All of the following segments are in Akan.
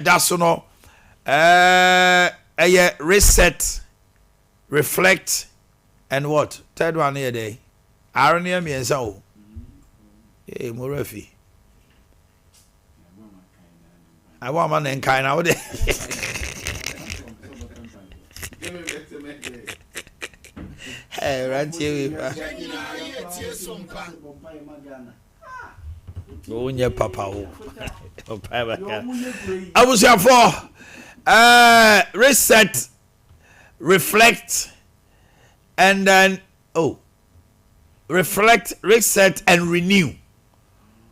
that's no reset, reflect, and what? Third one here day. Arania me and so. Hey, Morefi. I want man and kind out there. Hey, right here. Go in your papa. I was here for reset, reflect, and then reflect, reset, and renew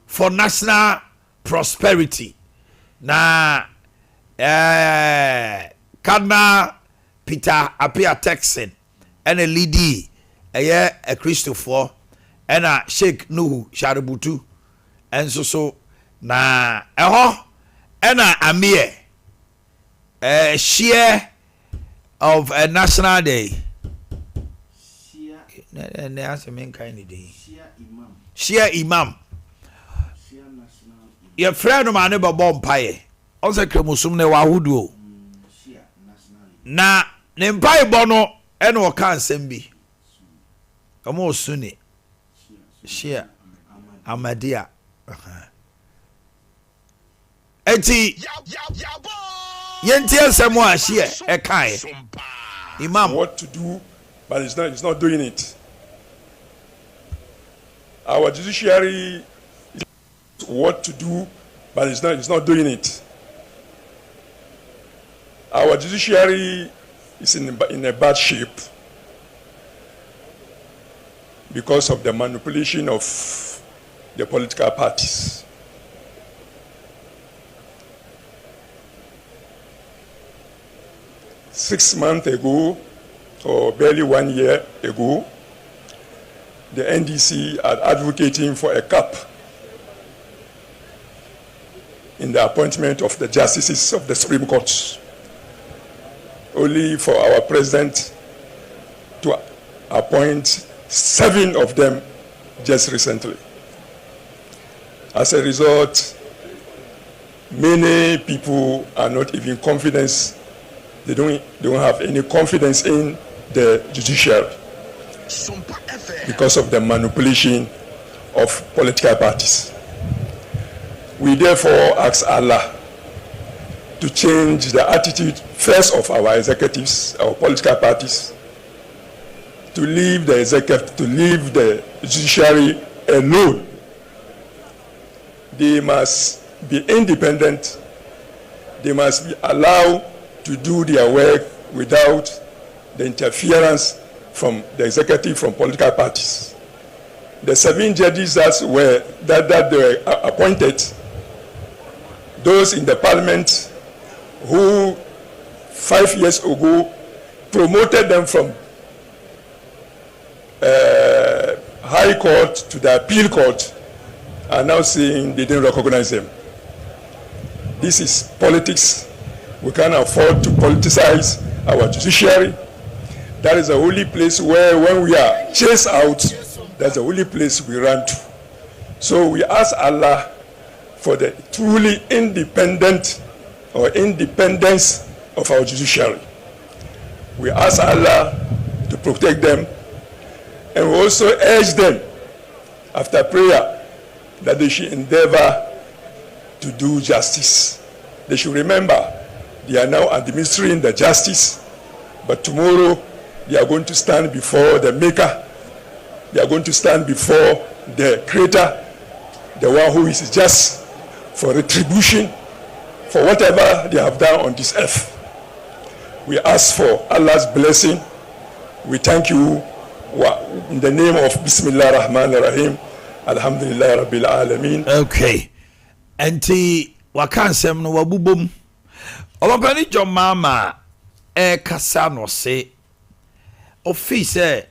for national prosperity. Na Cardinal Peter Apia Texan and a lady a Christopher and a Sheikh Nuhu Shaributu and so na and a Amir share of a national day. And they ask me kind of day. Share Imam. Your friend of my neighbor bomb pie. Also, Kremusum ne wahudu. Na Nempai Bono and Wakan Sembi. Come on, Sunni. Share Amadia. Eti Yentia Samoa share a kind. Imam. What to do, but it's not doing it. Our judiciary what to do, but it's not doing it. Our judiciary is in a bad shape because of the manipulation of the political parties. Six months ago, or barely 1 year ago, the NDC are advocating for a cap in the appointment of the justices of the Supreme Court, only for our president to appoint 7 of them just recently. As a result, many people are not even confident. They don't have any confidence in the judiciary because of the manipulation of political parties. We therefore ask Allah to change the attitude first of our executives, our political parties, to leave the executive, to leave the judiciary alone. They must be independent. They must be allowed to do their work without the interference from the executive, from political parties. The 7 judges that were appointed, those in the parliament who 5 years ago promoted them from high court to the appeal court are now saying they didn't recognize them. This is politics. We can't afford to politicize our judiciary. That is the only place where when we are chased out, that's the only place we run to. So we ask Allah for the truly independence of our judiciary. We ask Allah to protect them, and we also urge them after prayer that they should endeavor to do justice. They should remember they are now administering the justice, but tomorrow they are going to stand before the Maker. They are going to stand before the Creator, the one who is just for retribution for whatever they have done on this earth. We ask for Allah's blessing. We thank you in the name of Bismillah Rahman Rahim. Alhamdulillah Rabbil Alameen. Okay. Enti wakansem no wabubum. Omompani John Mama kasa no say office it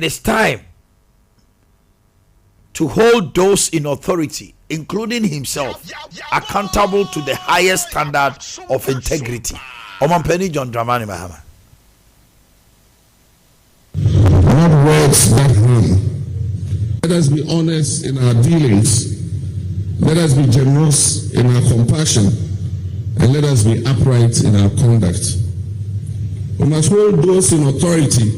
is time to hold those in authority, including himself, accountable to the highest standard of integrity. Omompani John Dramani Mahama. Not words that harm. Let us be honest in our dealings. Let us be generous in our compassion, and let us be upright in our conduct. We must hold those in authority,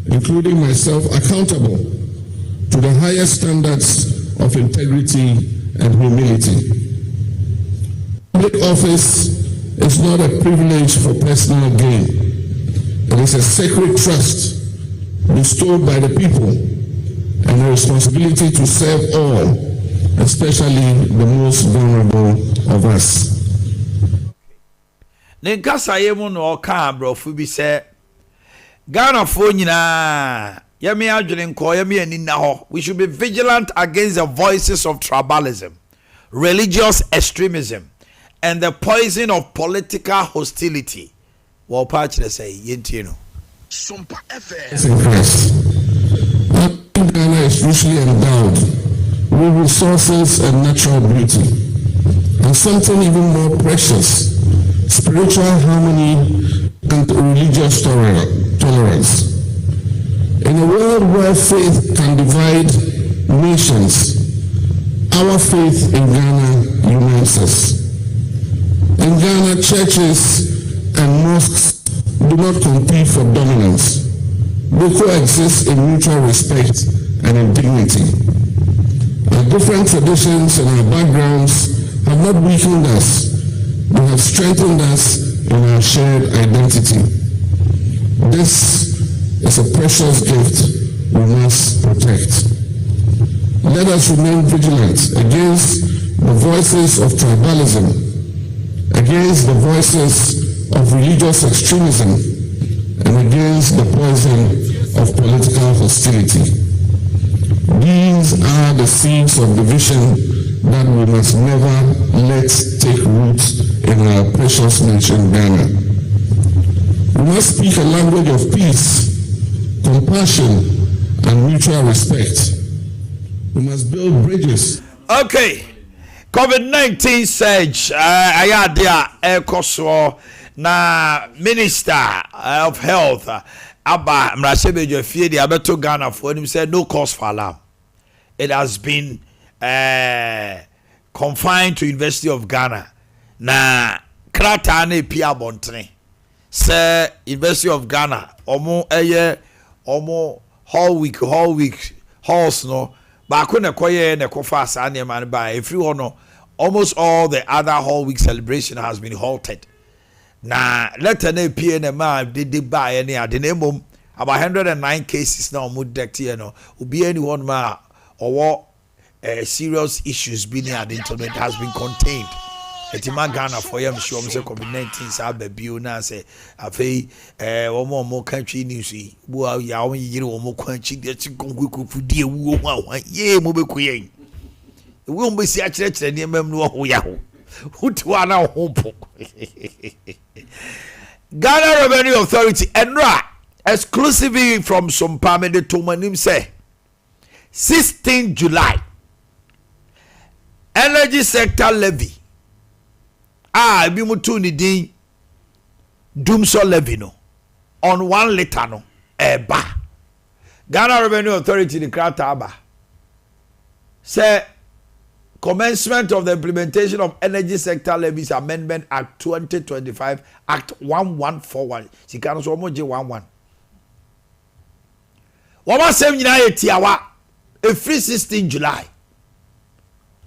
including myself, accountable to the highest standards of integrity and humility. Public office is not a privilege for personal gain. It is a sacred trust bestowed by the people and a responsibility to serve all, especially the most vulnerable of us. Nenkasa yemu no ka abrofu bi se Ghana fo nyina yemi adwene nko yemi ani na ho. We should be vigilant against the voices of tribalism, religious extremism, and the poison of political hostility. Well, patch they say yentino. Sompa Ghana is richly endowed with resources and natural beauty, and something even more precious, spiritual harmony and religious tolerance. In a world where faith can divide nations, our faith in Ghana unites us. In Ghana, churches and mosques do not compete for dominance. They coexist in mutual respect and in dignity. Our different traditions and our backgrounds have not weakened us. They have strengthened us in our shared identity. This is a precious gift we must protect. Let us remain vigilant against the voices of tribalism, against the voices of religious extremism, and against the poison of political hostility. These are the seeds of division that we must never let take root in our precious nation, Ghana. We must speak a language of peace, compassion, and mutual respect. We must build bridges. Okay. COVID-19 surge. Ade Akye na Minister of Health Aba Mrashebejo Fiedi abeto Ghana for him said no cause for alarm. It has been confined to University of Ghana. Na krata na pia bontene. Say University of Ghana omo whole week halls no ba ko na koye na kofa sa na man ba every one no almost all the other whole week celebration has been halted. Na letter na pia na ma de ba any ade na mom about 109 cases now mo detect here no obi anyone ma or serious issues being at the internet has been contained. Etima Ghana for yam sure say COVID-19 sa baby na say afei one more country news yi bo ya won yire one more country de ti gongu fudie wu ho a ye mo be kuyen we on be si a kire ne mam no ho ya ho hutu ana ho po. Ghana Revenue Authority enra exclusively from Sompa me de tomanim say 16 July energy sector levy bi mutu ni din dumso levy no on 1 liter no eba Ghana Revenue Authority the krata aba say commencement of the implementation of energy sector levies amendment act 2025 act 1141 sikano so mo je 11 wama sem nyina yetiawa every 16 July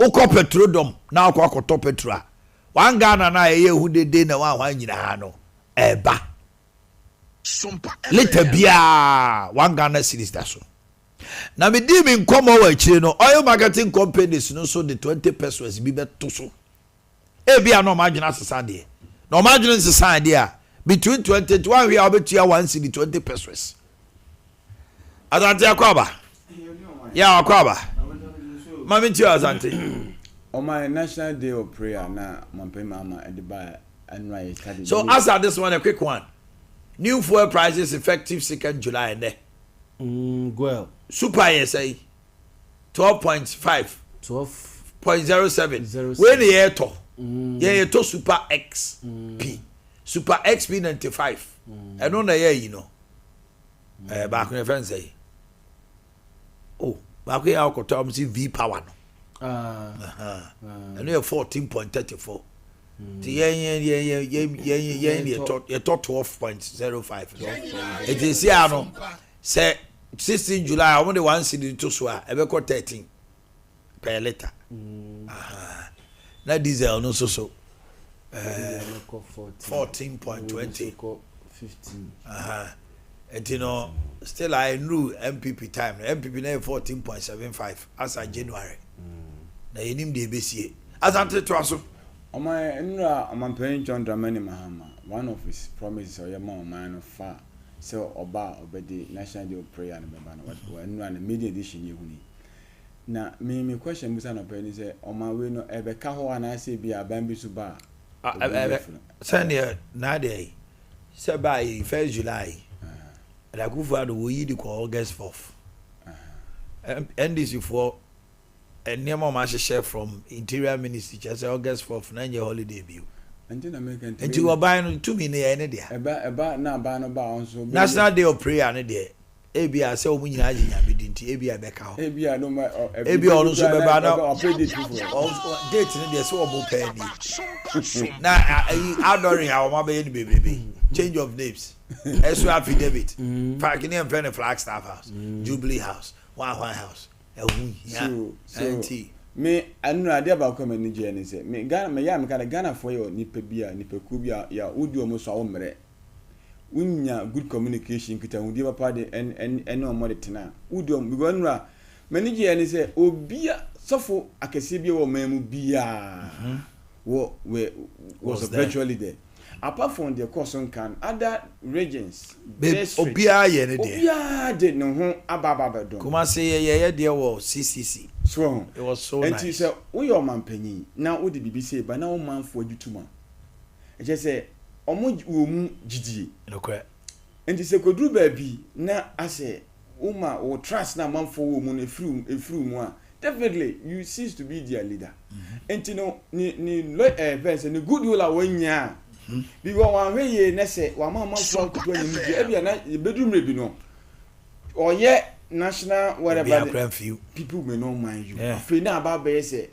uko petrodom na uko akoto petra wan Ghana na eye hudede na wan nyina no eba later bia wan Ghana series da so na me di me nkomo wa chire no oil marketing companies no so the 20 pesos bi beto so e bia no margin sesa de no margin sesa de a between 21 we are betua 1 cedi 20 pesos azante akwaba ya akwaba mami tiu azante on my national day of prayer na mampe mama at the bar and right study. So answer this one a quick one. New fuel prices effective 2nd July and there. Well, Super say 12.5 12.07 when the year to yeah to Super XP Super XP 95 and on the year you know back when friends say oh back here I could tell me V power no And you 14.34. You thought 12.05. It is here no. Say 16 July, I want the one city to swear. I got 13 per liter. Now diesel no so 14.20. 15. And you know, still I knew MPP time. MPP now 14.75 as of January. Now you need the BCA. As I tell you, I'm paying John Dramani Mahama. One of his promises or your man of far. So Oba the National Day of Prayer and the media edition you need. Now, me question was an opinion say, on my way no ebe kaho and I say be a bambi suba. Send you Nade. Say by 1st July. And I go for the way you call August 4th. And this for a near my share from Interior Ministry, just August 4th, 9-year holiday bill. And you are buying 2 million any day. About now, National Day of Prayer, and day. Abia say omu nyina agenya medinti Abia beka ho Abia no ma Abia ono so beba na date ne dey say omu pay ni na adoring how ma be ni bebrebe change of names extra affidavit parking and friend Flagstaff House Jubilee House One House ehun ya anti me anu ade ba ko mani je ni say me Ghana me ya me kana Ghana for yo nipa bia nipa ku bia ya odi omo so awomre unya good communication kita udi papa de en o mo de tena udi o because nura manager ni say obia sofo akese bia wo mamu bia was virtually there apart from the course on can other regions obia ye ne de obia de no ho ababa don kuma say ye de wo CCC so it was so nice and he say we your man panyi na odi bibi say ba na o man for adutuma e je say omo mu gidie nokwa enti se koduru ba bi na ase uma o trust na manfo wo mu na efru mu a definitely you cease to be their leader enti no ni verse ni good will awanya bi wo wan hweye na se wa manfo kuto anyi bi e bia na bedrum rebi no oye national whatever people may not mind you afei na aba be say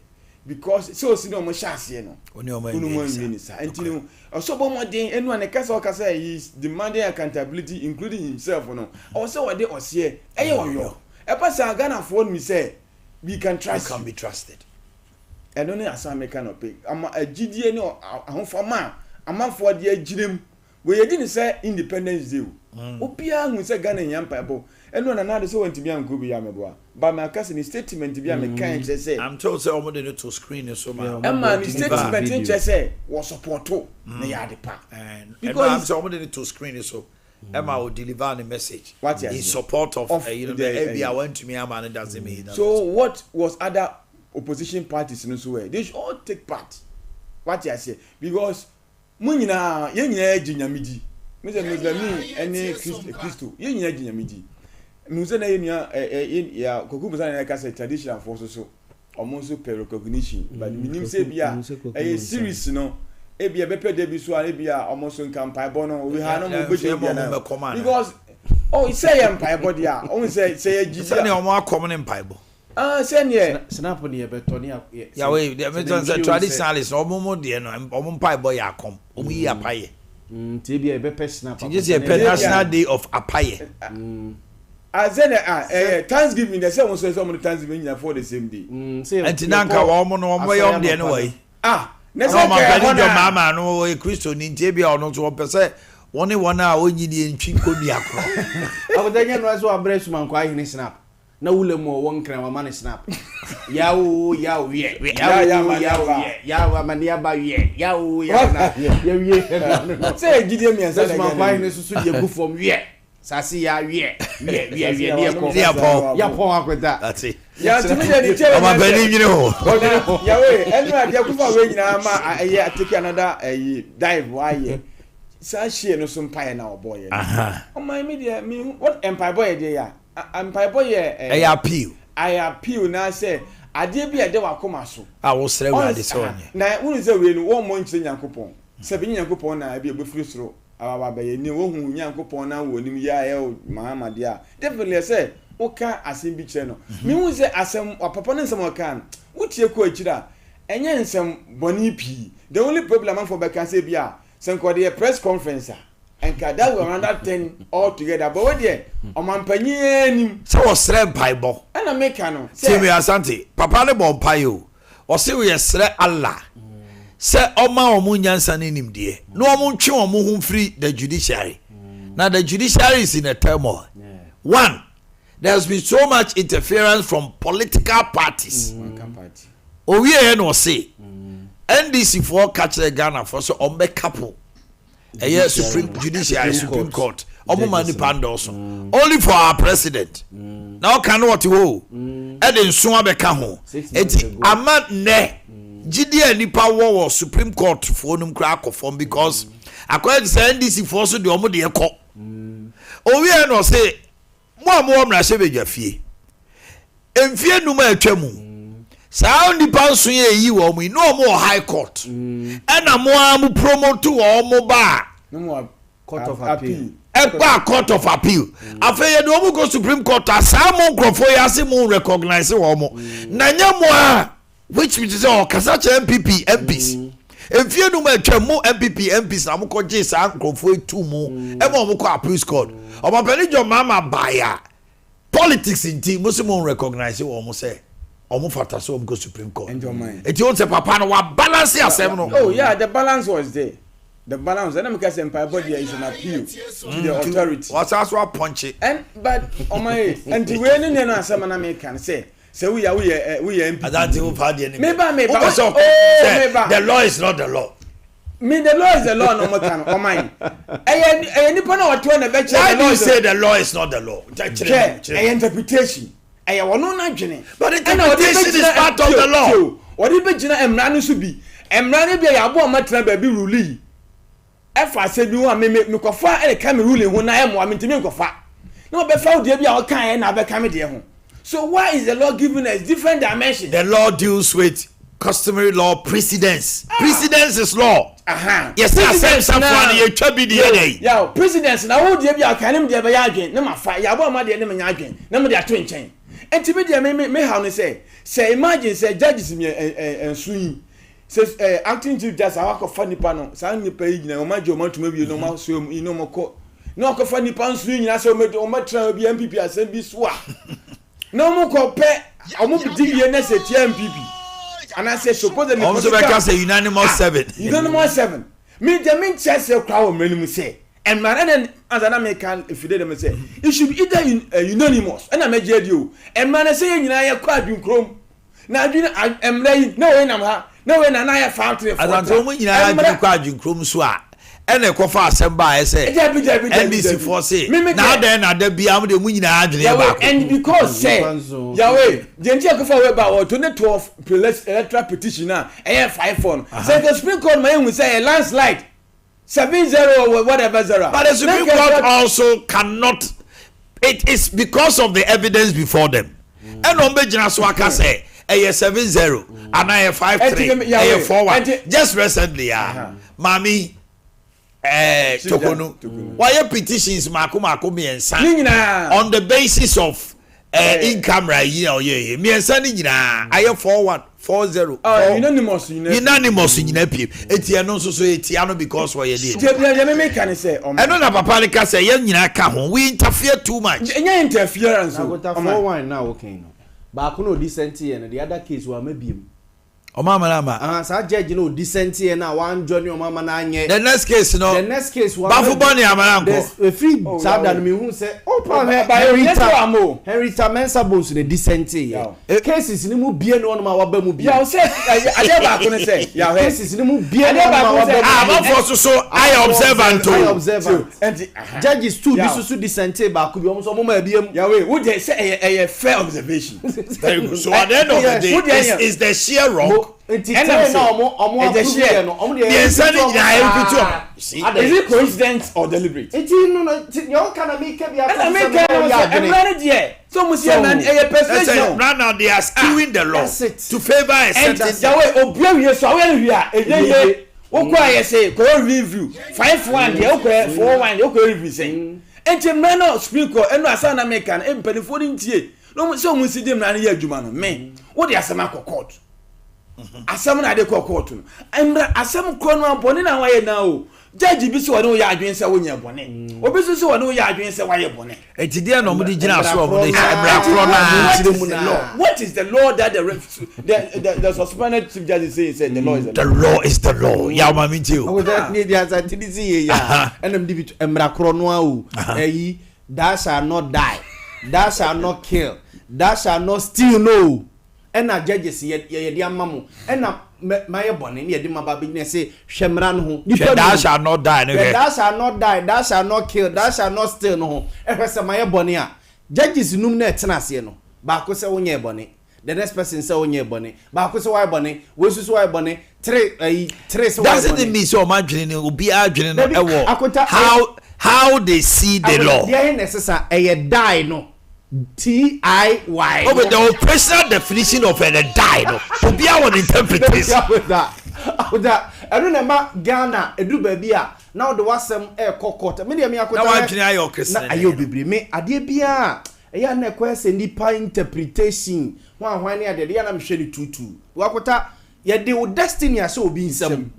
because so si no mo shase no oni o man sa enti no so bo modern enu an kasa o kasa he is demanding accountability including himself no o se we de ose eye oyo e pass Ghana for me say we can trust you can be trusted and only as American no pay ama agidie ni ahofama amanfo de agirem we yedi ni say independence day opia hu say Ghana nyampa ebo enu na na de so wantimi anko bi ya meboa ba ma kase ni statement bi am kan say I'm told say omo de to screen so ma emma ni statement in say was support na ya de pa because I'm say omo de to screen so emma will deliver the message in support of you know the Abia went to me am and doesn't mean so what was other opposition parties in so way they should all take part what you say because munyina ye nyina aginyamidi me say Muslim any Christo ye nyina aginyamidi muze na yenya ya kokubu sana na kasa traditional force so almost per recognition but minim say bia series no e bia be pede bi so e bia almost campaign bono we ha no mo be bia because oh say empire body ah o say say na omo akom ne empire say ne snap ne e beto ne ya we the say traditionalist omo mo de no omo empire boy akom omo yi apaye ti bia e be pe snap just a national day of apaye Thanksgiving, they say on some Thanksgiving for the same day. And Tinanka, woman, one way on the anyway. Next mama, no way, Christo, Nintibia, or not 1%. Only 1 hour, only the Chinko Diaco. I would then was one breast man quiet in snap. No will more one crown money snap. Yow, yow, yeah, mania by yow, say, give me a second, my finest to you from yet. Sasi ya wie ya po akweda that's it ya timi dey tell am believe you know ya we enu ade akufa we nyina ma aye take another dive why sa share no so mpae na oboye o my media me what empire boy dey ya empire boy I appeal na say ade bi ade wakoma so wo sere we ade so onye na unu say we no one month nyankopon se bi nyankopon na bi ebefiri soro ababa be ni wo hu nyankopon na wo nim ya Muhammad ya definitely say oka asem bi kire no me hu say asem papa no nsem oka wotie ko akira enye nsem boni pi the only problem am for be can say bia senko the press conference and that we another 10 all together but what there omampanyi anim say was sre bible and America no say me asante papa le bon payo o say we sre Allah say oma omu nyansa ne nimde no omu ntwe omu hu free the judiciary now the judiciary is in a turmoil. One, there's been so much interference from political parties. Owie no say NDC for catch the Ghana for so ombe couple a Supreme Judiciary Supreme Court omumani pandos only for our president. Now can what ho e de nso abeka ho enti ama ne gidi nipa wo Supreme Court for num kra akofom because according to NDC for so de omo de ekọ owie no say mo amra se bedwafie emfie numa atwamu saa nipa nso ye yi wo mu no mo high court ena mo am promote wo mo ba no court of appeal court of appeal afeye de wo go Supreme Court asa mo nkrofo ya se mo recognize wo mo na nya mo a which means say o kasa che MPs emfie numa atwamu MPs na mo ko je sa nkrofo etu mu e mo ko appeal court obapani jo mama baya politics in team muslim recognize wo mo say omo fata so go Supreme Court it you say papa no wa balance asem no oh yeah the balance was there the balance and make say empire body is an appeal to the authority what's also punch it and but oh my and the way no asem na make can say we MP that you had any maybe the law is not the law me the law is the law no more can oh my nipa na what na be why do you say the law is not the law interpretation wono na dwene but interpretation is part of the law what be gina emra no so bi emra no bia ya bo matena ba bi rule efa se bi wo me kofa e ka me rule ho na e mo amintimi kofa na be fa ode bia o kan e na be ka me de ho so why is the law giving us different dimensions? The law deals with customary law precedence. Precedence is law. Yes, precedence na you twa bi de dey. Yeah, precedence na wo de bia kan me de be ya adwen na mafa ya bo ma de ne me nya adwen na me de ato nchen. Enti me de me how no say imagine say judges me ensuyi say acting chief justice awako fa nipa no sa nipa yi nyina o ma je o ma tuma bi no ma so you know mo ko no ko fa nipa ensuyi nyina say o ma tra bi MPP asem bi so a no mo ko pe o mo bi die na say MPP and I say suppose the also because a unanimous 7 me the mean chess crowd menu say and man as an American if you did them say it should be either unanimous and I made you and man say you know kwa dun krom na dun am lay no way no way na ya factory for as an when you know kwa dun krom so a and e kofa assemba e say NBC for say na then na da bia am de mu nyina adwene ba and because say Yahweh the entire kofa we ba 2012 electoral petition na e 5-4 say the Supreme Court may say a landslide 7-0 or whatever 0 but the Supreme Court also cannot it is because of the evidence before them and on be jina so aka say e 7-0 and I 5-3 e 4-1 just recently mami Tokonu why petitions mako miensa on the basis of income right yeah miensa ni nyina aye 4-1 4-0 unanimous nyina pie etia no so etia no because we dey tebia me can say eno na papa le ka say ye nyina ka ho we interfere too much enya interference o 4-1 na okay no ba ko no decent here no the other case wa mabiem Omama sa judge no decent here na wan join omama na anye the next case wa bafu boni amaranko free sabda no me hu say opa Henry Mensa bones the decent here cases ni mu bie no ma wa ba mu bie ya say ade ba ko ne say ya cases ni mu bie no ma wa ba mu so I observe and judges too bi so decent ba ko bi omo so mo ma biem ya we wo dey say a fair observation so at the end of the day is the sheer wrong and now omo the share no omo dey is it coincidence or deliberate it no you can make be so musia man a perception now they are skewing the law to favor a certain Yahweh obiawie so awen hia eye wo kwa ye say ko review 5-1 dey o ko 4-1 dey o ko review say enti me no Supreme Court eno asa na make an empanifo ni ntie no so mu sidem na ye adwuma no me wo de asema court asem na de court no emra asem kro no abone na waye na o judge bi so wonu ya adwen se wonya bone obi so wonu ya adwen se waye bone enti dia no mudi gina so of the what is the law that the suspended chief judge said the law is the law is the law ya ma minti o that need the answer to this ye ya enem di emra kro no o eyi thou shall not die, thou shall not kill, thou shall not steal no ena judges ye di amamu ena my bonny near the Mababine say, Shemran who thou shall not die, thou shall not die, thou shall not kill, thou shall not steal no. If my bonnia, judges numne tenasiano, Bacosa on your bonny. The next person say on your bonny, Bacosa why bonny, was why bonny, trace. Doesn't it mean so imagine it will be arguing how they see the law? Yeah, necessary a die no. TIY. Oh, but the operational definition of a die, no. To be our interpretation. With that. I remember Ghana, a do baby. Now the was some air court. Many of me are your Christian. I will be me. I did be a young question, nipa interpretation. One near the Yanam Shelly tutu. Wakota, yet they would destiny as so being some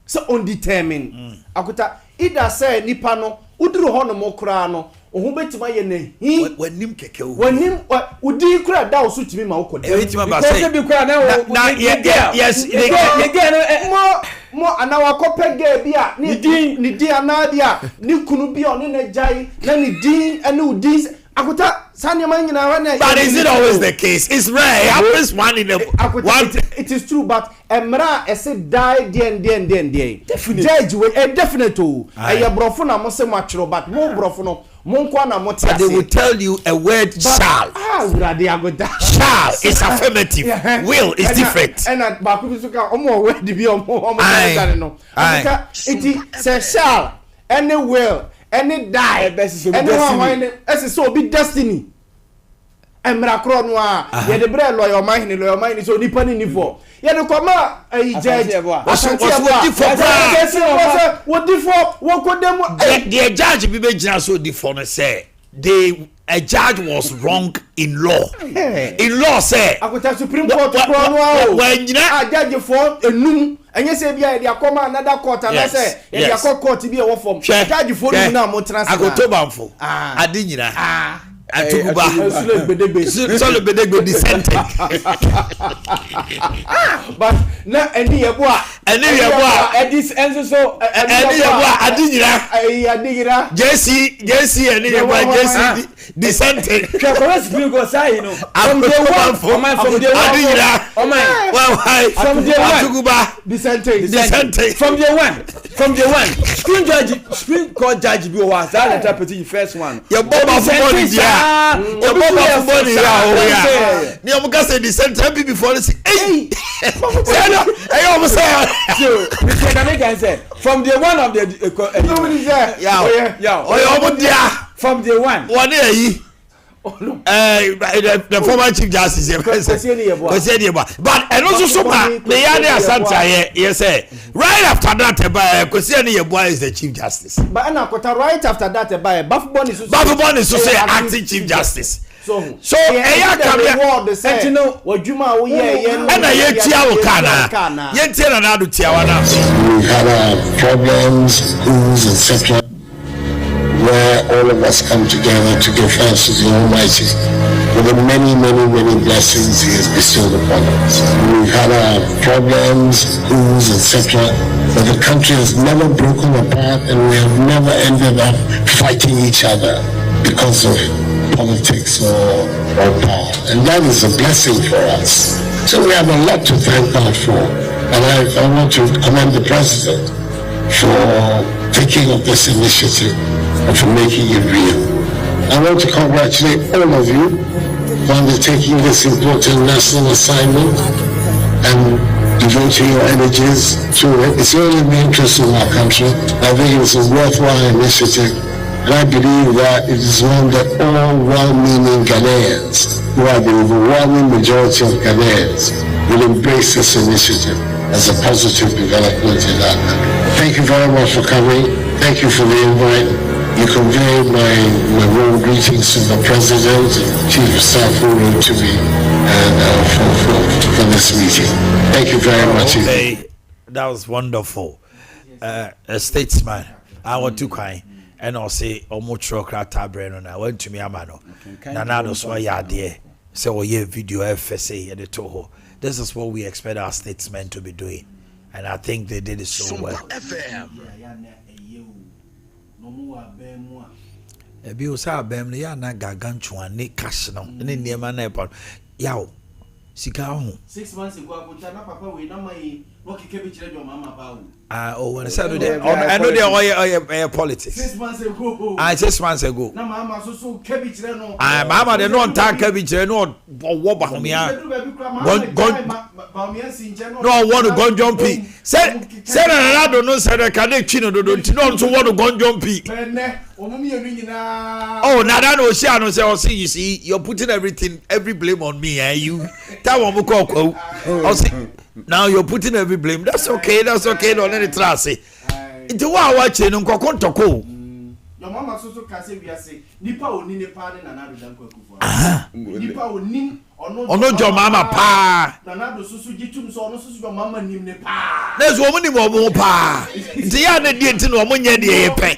so undetermined. Akuta, either say Nipano, Udru Honomokrano. Who bet my name? When him keke. When him would you cry down suit me my uncle? Yes, more an hour copper gay beer, Nidia Nadia, Nikunubia, Ninajai, Nani and no D's. Akuta, Sanya Mangina. But is it always the case? It's rare. It happens one in a one. It is true, but Emra, I said, die, den. Definitely. Judge, definitely. I have brofuna, Mose Macho, but more brofuno. They will tell you a word shall. Shall is affirmative. Will is different. And it says shall, any will, any die, any so be destiny. Emra Cronwa, ye the bread lawyer mind is only penny nivo. Ye the comma a judge what the judge be so different say a judge was wrong in law. In law say I could have Supreme Court when you know judge for a noon and you say they are come another court and I say they are court to be a form judge for now more I go to Banfo. I didn't Atukuba solo bedegbe dissenting but na eni yeboa edis enso so eni yeboa adinyira JC eni yeboa JC dissenting Chakores Gringo say no from the one from adinyira why from the Atukuba dissenting from the one Supreme Court judge bi was that interpreting first one your baba for dia your baba for dia ni omuka say dissenting be before say hey almost say so Mr. Kameka say from the one of the from the one one yi the former chief justice but and also so the yane asanta here say right after that Kwesi Yeboah is the chief justice but right after that Bafubon is so say acting chief justice so eya kambe say no wadwuma wo ye na ye tia wo kana ye tia na do tia wa na we had problems rules etc where all of us come together to give thanks to the Almighty for the many blessings He has bestowed upon us. We've had our problems, rules, etc. But the country has never broken apart and we have never ended up fighting each other because of politics or power. And that is a blessing for us. So we have a lot to thank God for. And I want to commend the President for taking up this initiative and for making it real. I want to congratulate all of you for undertaking this important national assignment and devoting your energies to it. It's only in the interest of our country. I think it's a worthwhile initiative, and I believe that it is one that all well-meaning Ghanaians, who are the overwhelming majority of Ghanaians, will embrace this initiative as a positive development in our country. Thank you very much for coming. Thank you for the invite. you convey my warm greetings to the President, Chief of Staff who wrote to me for this meeting. Thank you very much. Hey, that was wonderful. A statesman. I want to kind. And I'll say, Omotro Krata Brennan. I went to me, Amano. Nanado Swaya, dear. So, yeah, video FSA at the Toho. This is what we expect our statesmen to be doing. And I think they did it so well. Ebi o sa abem ne ya na gaganchwa ne cash no ne niema na epa yawo sika ho 6 months ago abuja na papa we na mai no keke bi kire jo mama pa o when say no dey I know dey politics 6 months ago 6 months ago na mama so kebi kire no mama dey no nta kebi kire no wo ba homia no want to gon jumpy say na do no say ka dey twi no do nti no so want to gon jumpy oh nada no share no say you see you're putting every blame on me and you that one mo call now you're putting every blame. That's okay. Don't let it trust it. It's what watching no kokontoko. Your mama so can say we are say nipa oni ne pa na na do dan kwakufu. Nipa oni ono jo mama pa. Na na do susu gitum so ono susu jo mama nim ne pa. That's wo ni mo pa. Nti ya na die nti no mo nya de ye pe.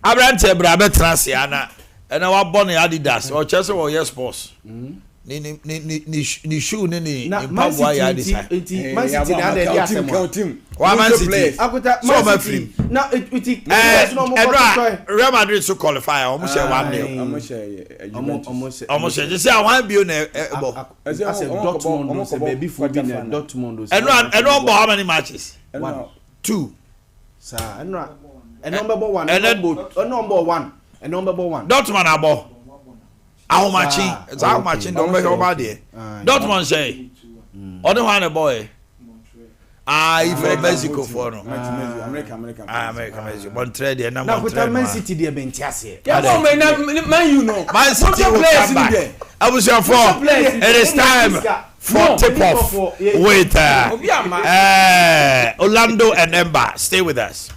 Abrante bra be trust ya na wa born Adidas or Chelsea or yes sports. Ni shoe ni mpabwa ya design. Man City na dey asem. Wa Man City. Akuta Man City. Now it Real Madrid so qualify. Almost 1-0. Almost just say 1 bio na ebo. As Dortmund say baby for be na Dortmund. And how many matches? 2. Sir, and number 1. And number 1. And number 1. Dortmund abo. How much? It's how much in the over there. Dortmund say, other one boy. If Mexico for no. America. Montreal there na Montreal. Man City there bentiase. Man you know. Man City will come back. I was your for. It is time for tip off with Orlando and Emba. Stay with us.